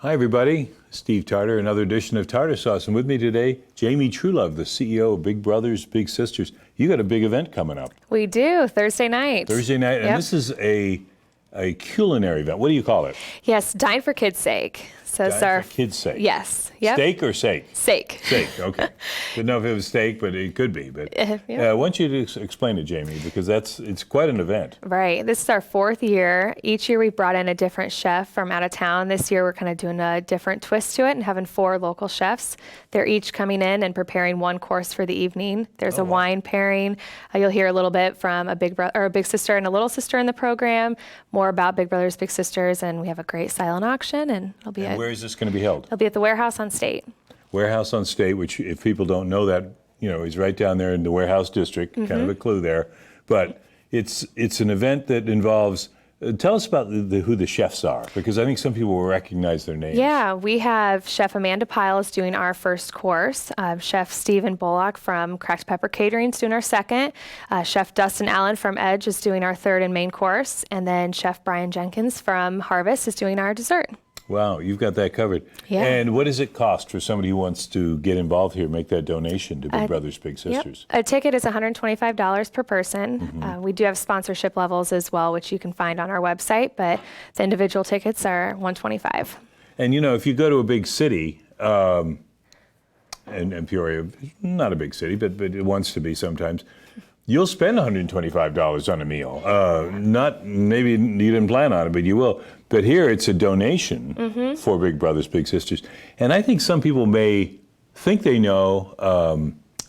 Hi, everybody. Steve Tarter, another edition of Tartar Sauce. And with me today, Jami Truelove, the CEO of Big Brothers, Big Sisters. You got a big event coming up. We do, Thursday night. Thursday night, and this is a culinary event. What do you call it? Yes, Dine for Kids' Sake. So Dine for Kids' Sake. Yes. Yep. Steak or sake? Steak. Steak, okay. Didn't know if it was steak, but it could be. But I want you to explain it, Jami, because it's quite an event. Right. This is our fourth year. Each year we've brought in a different chef from out of town. This year we're kind of doing a different twist to it and having 4 local chefs. They're each coming in and preparing one course for the evening. There's a wine pairing. You'll hear a little bit from a big brother or a big sister and a little sister in the program, more about Big Brothers, Big Sisters, and we have a great silent auction, and it'll be where is this going to be held? It'll be at the Warehouse on State. Warehouse on State, which if people don't know that, is right down there in the Warehouse District, kind of a clue there. But it's an event that involves, tell us about who the chefs are, because I think some people will recognize their names. Yeah, we have Chef Amanda Pyle is doing our first course. Chef Stephen Bullock from Cracked Pepper Catering is doing our second. Chef Dustin Allen from Edge is doing our third and main course. And then Chef Brian Jenkins from Harvest is doing our dessert. Wow, you've got that covered. Yeah. And what does it cost for somebody who wants to get involved here, make that donation to Big Brothers, Big Sisters? Yep. A ticket is $125 per person. We do have sponsorship levels as well, which you can find on our website, but the individual tickets are $125. And if you go to a big city, and Peoria, not a big city, but it wants to be sometimes, you'll spend $125 on a meal. Maybe you didn't plan on it, but you will. But here it's a donation for Big Brothers, Big Sisters. And I think some people may think they know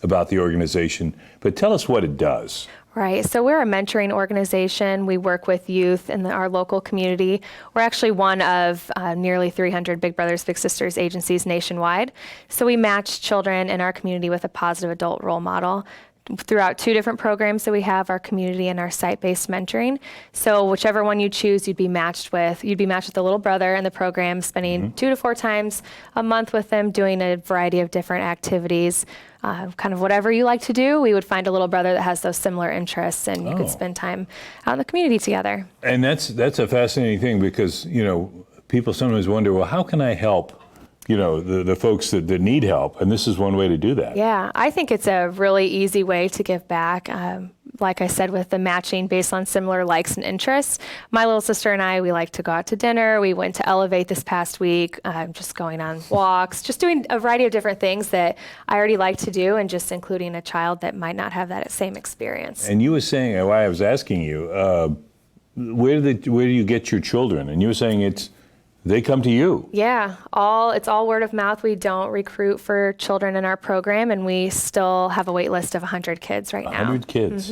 about the organization, but tell us what it does. Right. So we're a mentoring organization. We work with youth in our local community. We're actually one of nearly 300 Big Brothers Big Sisters agencies nationwide. So we match children in our community with a positive adult role model throughout 2 different programs that we have, our community and our site-based mentoring. So whichever one you choose, you'd be matched with the little brother in the program, spending 2 to 4 times a month with them, doing a variety of different activities. Kind of whatever you like to do, we would find a little brother that has those similar interests, and you could spend time out in the community together. And that's a fascinating thing, because people sometimes wonder, well, how can I help the folks that need help? And this is one way to do that. Yeah, I think it's a really easy way to give back. Like I said, with the matching based on similar likes and interests. My little sister and I, we like to go out to dinner. We went to Elevate this past week, just going on walks, just doing a variety of different things that I already like to do, and just including a child that might not have that same experience. And you were saying, why I was asking you, where do you get your children? And you were saying they come to you. Yeah, it's all word of mouth. We don't recruit for children in our program, and we still have a wait list of 100 kids right now. 100 kids?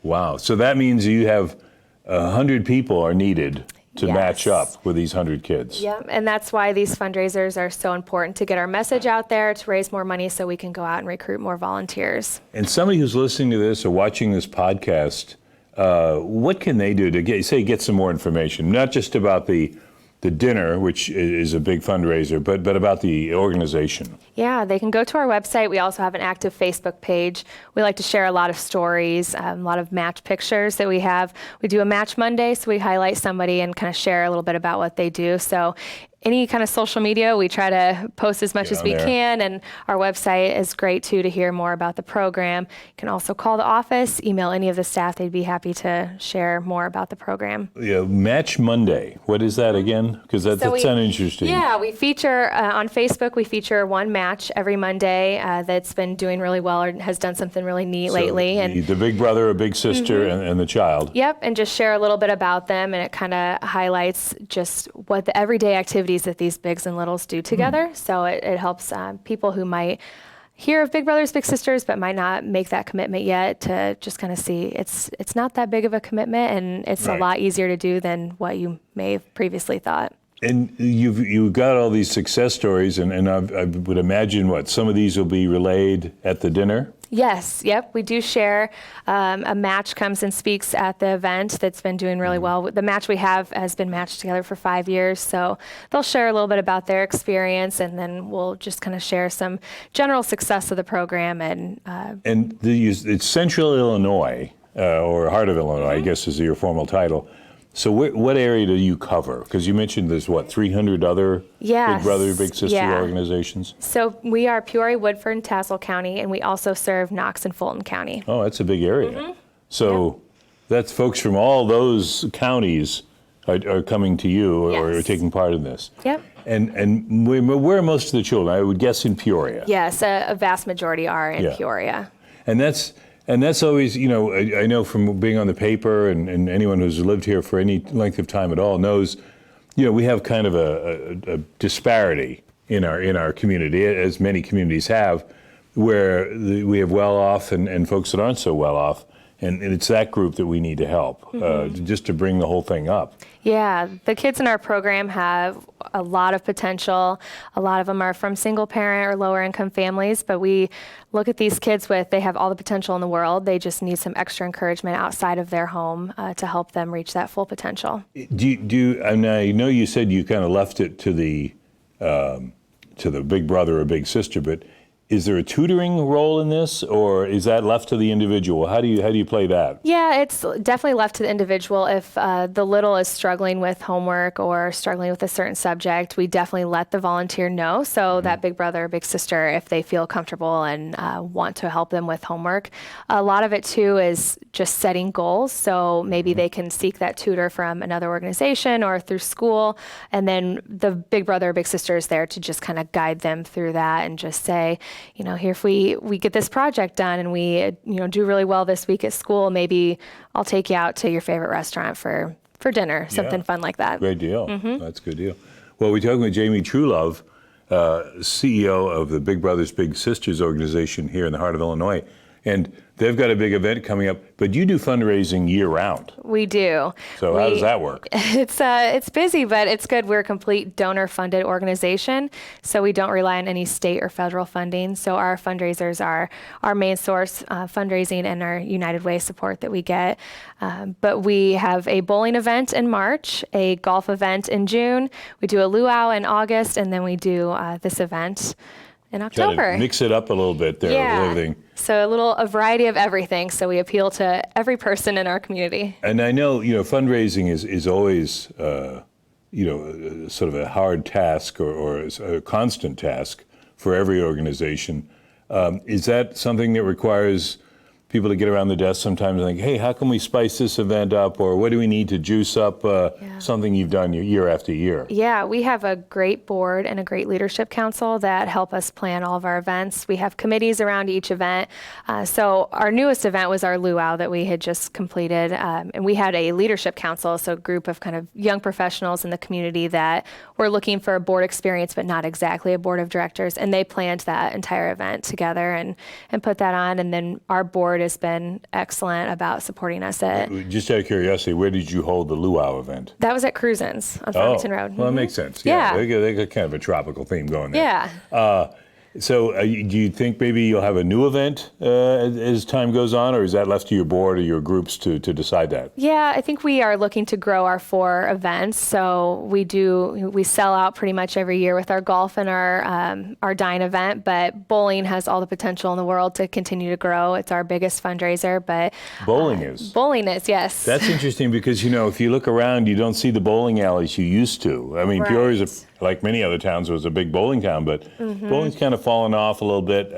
Wow. So that means you have 100 people are needed to match up with these 100 kids. Yeah, and that's why these fundraisers are so important, to get our message out there, to raise more money so we can go out and recruit more volunteers. And somebody who's listening to this or watching this podcast, what can they do to get some more information? Not just about the dinner, which is a big fundraiser, but about the organization. Yeah, they can go to our website. We also have an active Facebook page. We like to share a lot of stories, a lot of match pictures that we have. We do a Match Monday, so we highlight somebody and kind of share a little bit about what they do. So any kind of social media, we try to post as much as we can, and our website is great too to hear more about the program. You can also call the office, email any of the staff. They'd be happy to share more about the program. Yeah, Match Monday. What is that again? Because that sounds interesting. Yeah, we feature on Facebook. We feature one match every Monday that's been doing really well or has done something really neat lately. And the big brother or big sister and the child. Yep, and just share a little bit about them, and it kind of highlights just what the everyday activities that these bigs and littles do together. So it helps people who might hear of Big Brothers Big Sisters but might not make that commitment yet to just kind of see it's not that big of a commitment, and it's a lot easier to do than what you may have previously thought. And you've got all these success stories, and I would imagine some of these will be relayed at the dinner? Yes, yep, we do share. A match comes and speaks at the event that's been doing really well. The match we have has been matched together for 5 years, so they'll share a little bit about their experience, and then we'll just kind of share some general success of the program. And it's Central Illinois, or Heart of Illinois, I guess is your formal title. So what area do you cover? Because you mentioned there's, 300 other Yes. Big Brother, Big Sister Yeah. organizations? So we are Peoria, Woodford, and Tassau County, and we also serve Knox and Fulton County. Oh, that's a big area. So that's folks from all those counties are coming to you or are Yes. taking part in this. Yep. And where are most of the children? I would guess in Peoria. Yes, a vast majority are in Yeah. Peoria. And that's always, I know from being on the paper and anyone who's lived here for any length of time at all knows, we have kind of a disparity in our community, as many communities have, where we have well-off and folks that aren't so well-off. And it's that group that we need to help, just to bring the whole thing up. Yeah, the kids in our program have a lot of potential. A lot of them are from single parent or lower income families, but we look at these kids they have all the potential in the world. They just need some extra encouragement outside of their home to help them reach that full potential. And I know you said you kind of left it to the big brother or big sister, but is there a tutoring role in this, or is that left to the individual? How do you play that? Yeah, it's definitely left to the individual. If the little is struggling with homework or struggling with a certain subject, we definitely let the volunteer know. So that big brother or big sister, if they feel comfortable and want to help them with homework. A lot of it too is just setting goals. So maybe they can seek that tutor from another organization or through school. And then the big brother or big sister is there to just kind of guide them through that and just say, here, if we get this project done and we, do really well this week at school, maybe I'll take you out to your favorite restaurant for dinner, something fun like that. Great deal. That's a good deal. Well, we're talking with Jami Truelove, CEO of the Big Brothers Big Sisters organization here in the heart of Illinois. And they've got a big event coming up, but you do fundraising year-round. We do. So how does that work? It's busy, but it's good. We're a complete donor-funded organization, so we don't rely on any state or federal funding. So our fundraisers are our main source, fundraising and our United Way support that we get. But we have a bowling event in March, a golf event in June. We do a luau in August, and then we do this event in October. Gotta mix it up a little bit there with everything. So a variety of everything. So we appeal to every person in our community. And I know, fundraising is always, sort of a hard task or a constant task for every organization. Is that something that requires people to get around the desk sometimes and think, hey, how can we spice this event up? Or what do we need to juice up something you've done year after year? Yeah, we have a great board and a great leadership council that help us plan all of our events. We have committees around each event. So our newest event was our luau that we had just completed. And we had a leadership council, so a group of kind of young professionals in the community that were looking for a board experience, but not exactly a board of directors. And they planned that entire event together and put that on. And then our board has been excellent about supporting us at. Just out of curiosity, where did you hold the luau event? That was at Cruisins on Farmington Road. Well, that makes sense. Yeah. They got kind of a tropical theme going there. Yeah. So do you think maybe you'll have a new event as time goes on, or is that left to your board or your groups to decide that? Yeah, I think we are looking to grow our 4 events. So we sell out pretty much every year with our golf and our dine event, but bowling has all the potential in the world to continue to grow. It's our biggest fundraiser, but Bowling is, yes. That's interesting because, if you look around, you don't see the bowling alleys you used to. I mean, Right. Peoria's, like many other towns, was a big bowling town, but bowling's kind of fallen off a little bit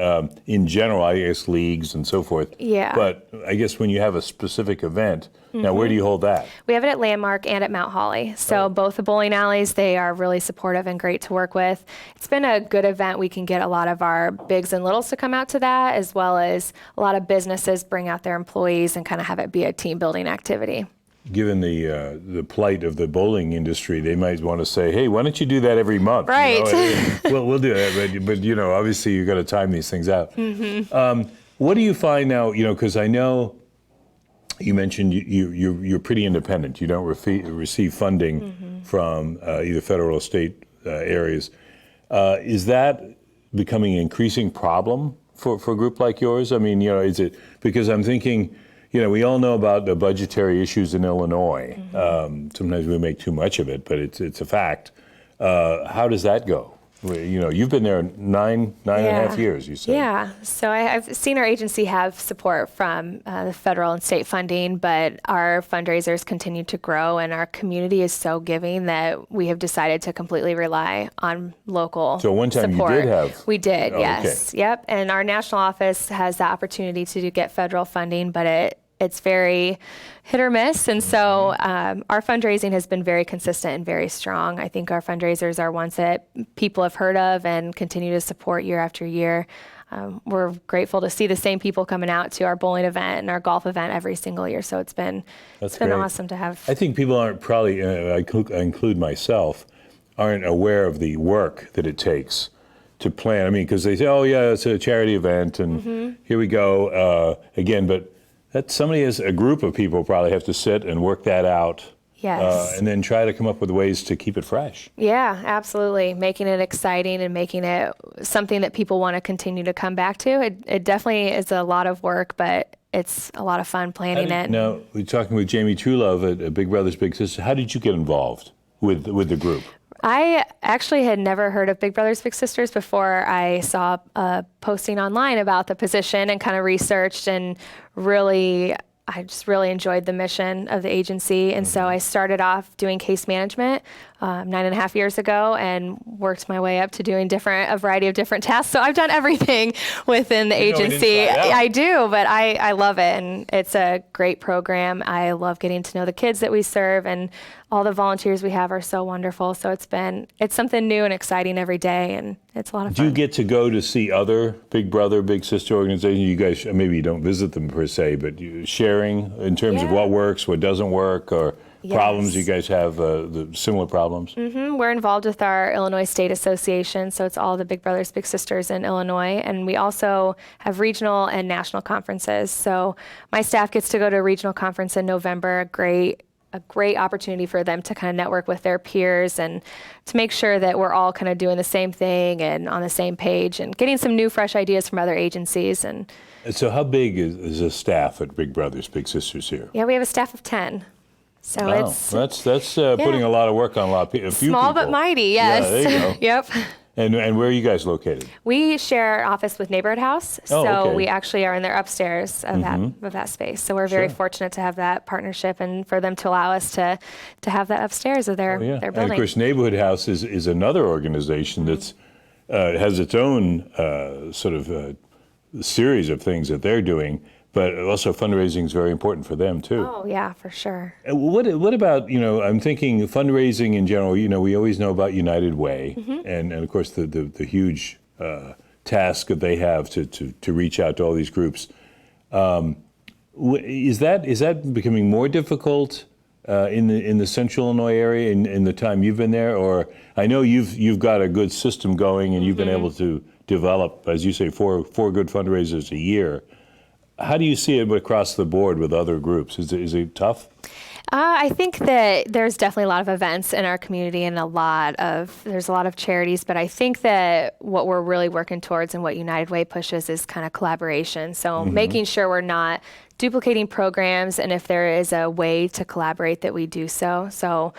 in general, I guess, leagues and so forth. Yeah. But I guess when you have a specific event, now where do you hold that? We have it at Landmark and at Mount Holly. So both the bowling alleys, they are really supportive and great to work with. It's been a good event. We can get a lot of our bigs and littles to come out to that, as well as a lot of businesses bring out their employees and kind of have it be a team building activity. Given the plight of the bowling industry, they might want to say, "Hey, why don't you do that every month?" Right. Well, we'll do that, but obviously you've got to time these things out. What do you find now? Because I know you mentioned you're pretty independent. You don't receive funding from either federal or state areas. Is that becoming an increasing problem for a group like yours? I mean, is it because I'm thinking. We all know about the budgetary issues in Illinois. Sometimes we make too much of it, but it's a fact. How does that go? You've been there nine and a half years, you said. Yeah. So I've seen our agency have support from the federal and state funding, but our fundraisers continue to grow, and our community is so giving that we have decided to completely rely on local So one time support. you did have. We did, Oh, yes. okay. Yep. And our national office has the opportunity to get federal funding, but it's very hit or miss. And so our fundraising has been very consistent and very strong. I think our fundraisers are ones that people have heard of and continue to support year after year. We're grateful to see the same people coming out to our bowling event and our golf event every single year. So it's been Great. awesome to have. I think people aren't probably, I include myself, aren't aware of the work that it takes to plan. I mean, because they say, oh yeah, it's a charity event and here we go again, but that somebody as a group of people probably have to sit and work that out. Yes. And then try to come up with ways to keep it fresh. Yeah, absolutely. Making it exciting and making it something that people want to continue to come back to. It definitely is a lot of work, but it's a lot of fun planning it. Now, we're talking with Jami Truelove at Big Brothers Big Sisters. How did you get involved with the group? I actually had never heard of Big Brothers Big Sisters before I saw a posting online about the position and kind of researched, and I just really enjoyed the mission of the agency. And so I started off doing case management 9.5 years ago and worked my way up to doing a variety of different tasks. So I've done everything within the agency. I do, but I love it. And it's a great program. I love getting to know the kids that we serve, and all the volunteers we have are so wonderful. So it's something new and exciting every day, and it's a lot of fun. Do you get to go to see other Big Brother, Big Sister organizations? You guys, maybe you don't visit them per se, but you sharing in terms of what works, what doesn't work, or problems you guys have, the similar problems? We're involved with our Illinois State Association, so it's all the Big Brothers Big Sisters in Illinois, and we also have regional and national conferences. So my staff gets to go to a regional conference in November, a great opportunity for them to kind of network with their peers and to make sure that we're all kind of doing the same thing and on the same page and getting some new, fresh ideas from other agencies. And so how big is the staff at Big Brothers Big Sisters here? yeah, we have a staff of 10. So that's putting a lot of work on a few small people. but mighty, yes. Yeah, there you go. Yep. And where are you guys located? We share our office with Neighborhood House, so we actually are in their upstairs of that space. So we're very fortunate to have that partnership and for them to allow us to have that upstairs of their building. And of course, Neighborhood House is another organization that's has its own sort of series of things that they're doing, but also fundraising is very important for them too. Oh yeah, for sure. What about, I'm thinking fundraising in general, we always know about United Way and of course the huge task that they have to reach out to all these groups. Is that becoming more difficult in the Central Illinois area in the time you've been there? Or I know you've got a good system going and you've been able to develop, as you say, four good fundraisers a year. How do you see it across the board with other groups? Is it tough? I think that there's definitely a lot of events in our community and there's a lot of charities, but I think that what we're really working towards and what United Way pushes is kind of collaboration. So making sure we're not duplicating programs, and if there is a way to collaborate, that we do so. So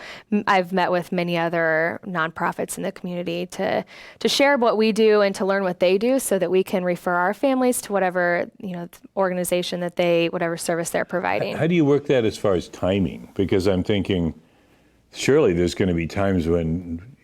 I've met with many other nonprofits in the community to share what we do and to learn what they do so that we can refer our families to whatever organization whatever service they're providing. How do you work that as far as timing? Because I'm thinking surely there's going to be times when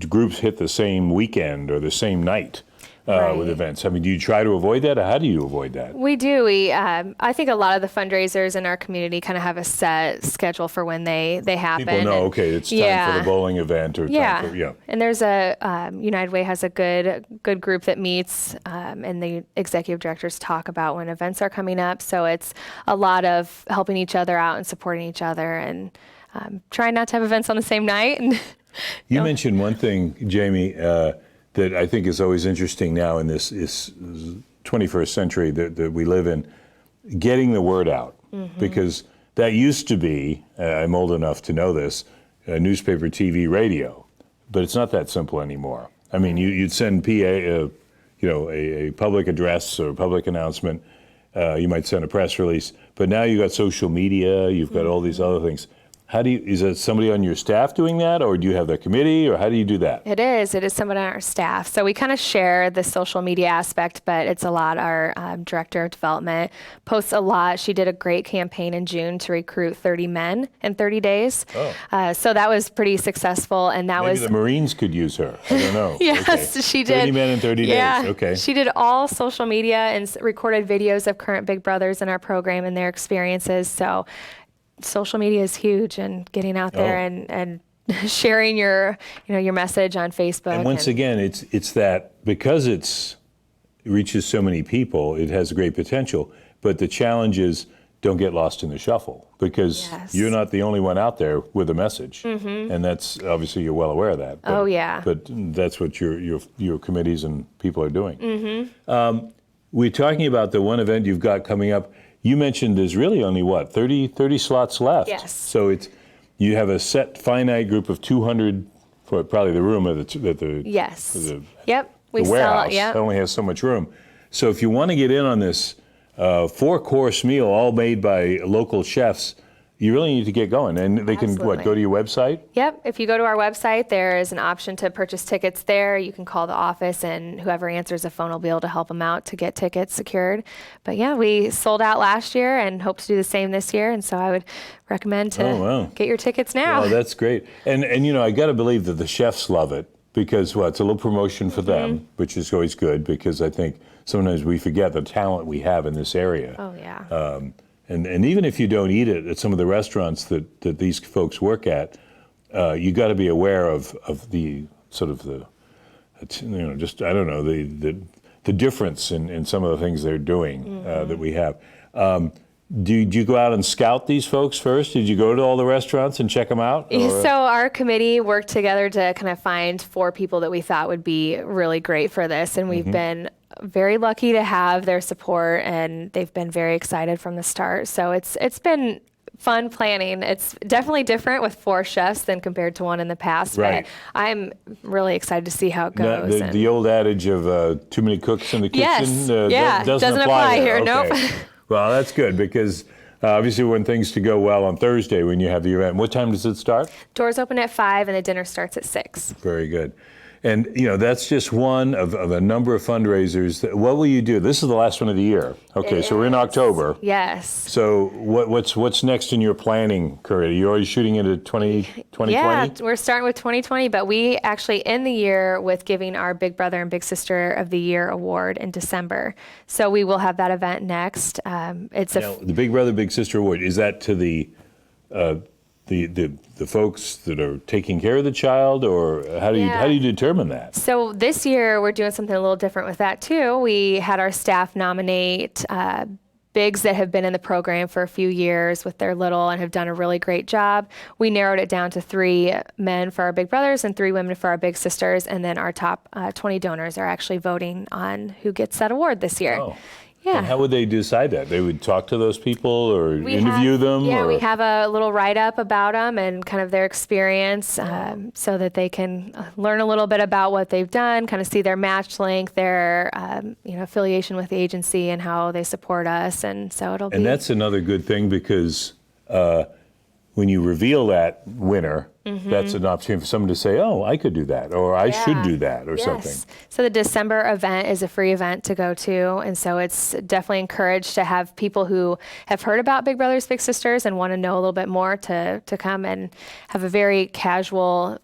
groups hit the same weekend or the same night. With events. I mean, do you try to avoid that, or how do you avoid that? We do. I think a lot of the fundraisers in our community kind of have a set schedule for when they happen. People know, it's time for the bowling event or time for, And there's United Way has a good group that meets, and the executive directors talk about when events are coming up. So it's a lot of helping each other out and supporting each other and trying not to have events on the same night. You mentioned one thing, Jami, that I think is always interesting now in this 21st century that we live in, getting the word out. Because that used to be, I'm old enough to know this, newspaper, TV, radio. But it's not that simple anymore. I mean, you'd send a public address or a public announcement. You might send a press release. But now you've got social media, you've got all these other things. Is it somebody on your staff doing that, or do you have the committee, or how do you do that? It is someone on our staff. So we kind of share the social media aspect, but it's a lot. Our director of development posts a lot. She did a great campaign in June to recruit 30 men in 30 days. Oh. So that was pretty successful, and that Maybe was the Marines could use her. I don't know. Yes, okay. she did. 30 men in 30 Yeah, days. Okay. She did all social media and recorded videos of current Big Brothers in our program and their experiences. So social media is huge, and getting out there and sharing your message on Facebook. And once again, it's that because it reaches so many people, it has great potential. But the challenge is don't get lost in the shuffle, because you're not the only one out there with a message, and that's obviously you're well aware of that. But, But that's what your committees and people are doing. We're talking about the one event you've got coming up. You mentioned there's really only 30 slots left. Yes. So you have a set finite group of 200 for probably the room at the Yep. The warehouse. It only has so much room. So if you want to get in on this 4-course meal, all made by local chefs, you really need to get going. And they can, go to your website? Yep. If you go to our website, there is an option to purchase tickets there. You can call the office, and whoever answers the phone will be able to help them out to get tickets secured. But yeah, we sold out last year and hope to do the same this year. And so I would recommend to get your tickets now. Oh, that's great. And I got to believe that the chefs love it, because, it's a little promotion for them, which is always good, because I think sometimes we forget the talent we have in this area. Oh, yeah. And even if you don't eat it at some of the restaurants that these folks work at, you got to be aware of the sort of the difference in some of the things they're doing that we have. Did you go out and scout these folks first? Did you go to all the restaurants and check them out? So our committee worked together to kind of find 4 people that we thought would be really great for this, and we've been very lucky to have their support, and they've been very excited from the start. So it's been fun planning. It's definitely different with 4 chefs than compared to one in the past, but I'm really excited to see how it goes. The old adage of too many cooks in the kitchen doesn't apply here. Okay. Nope. Well, that's good, because obviously we want things to go well on Thursday when you have the event. What time does it start? Doors open at 5 and the dinner starts at 6. Very good. And that's just one of a number of fundraisers. What will you do? This is the last one of the year. Okay, so we're in October. Yes. So what's next in your planning career? Are you already shooting into 2020? Yeah, we're starting with 2020, but we actually end the year with giving our Big Brother and Big Sister of the Year award in December. So we will have that event next. The Big Brother, Big Sister award, is that to the folks that are taking care of the child, or how do you determine that? So this year we're doing something a little different with that too. We had our staff nominate bigs that have been in the program for a few years with their little and have done a really great job. We narrowed it down to 3 men for our Big Brothers and 3 women for our Big Sisters, and then our top 20 donors are actually voting on who gets that award this year. Oh. Yeah. And how would they decide that? They would talk to those people or interview them? Yeah, we have a little write-up about them and kind of their experience so that they can learn a little bit about what they've done, kind of see their match length, their affiliation with the agency and how they support us. And so it'll be... And that's another good thing, because when you reveal that winner, that's an opportunity for someone to say, oh, I could do that, or I should do that, or something. So the December event is a free event to go to, and so it's definitely encouraged to have people who have heard about Big Brothers Big Sisters and want to know a little bit more to come and have a very casual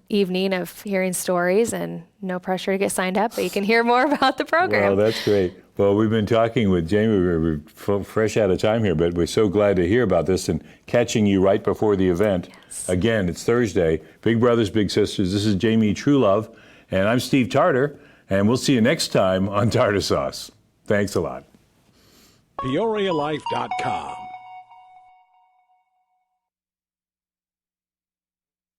evening of hearing stories, and no pressure to get signed up, but you can hear more about the program. Well, that's great. Well, we've been talking with Jami. We're fresh out of time here, but we're so glad to hear about this and catching you right before the event. Yes. Again, it's Thursday. Big Brothers, Big Sisters. This is Jami Truelove, and I'm Steve Tarter, and we'll see you next time on Tartar Sauce. Thanks a lot. PeoriaLife.com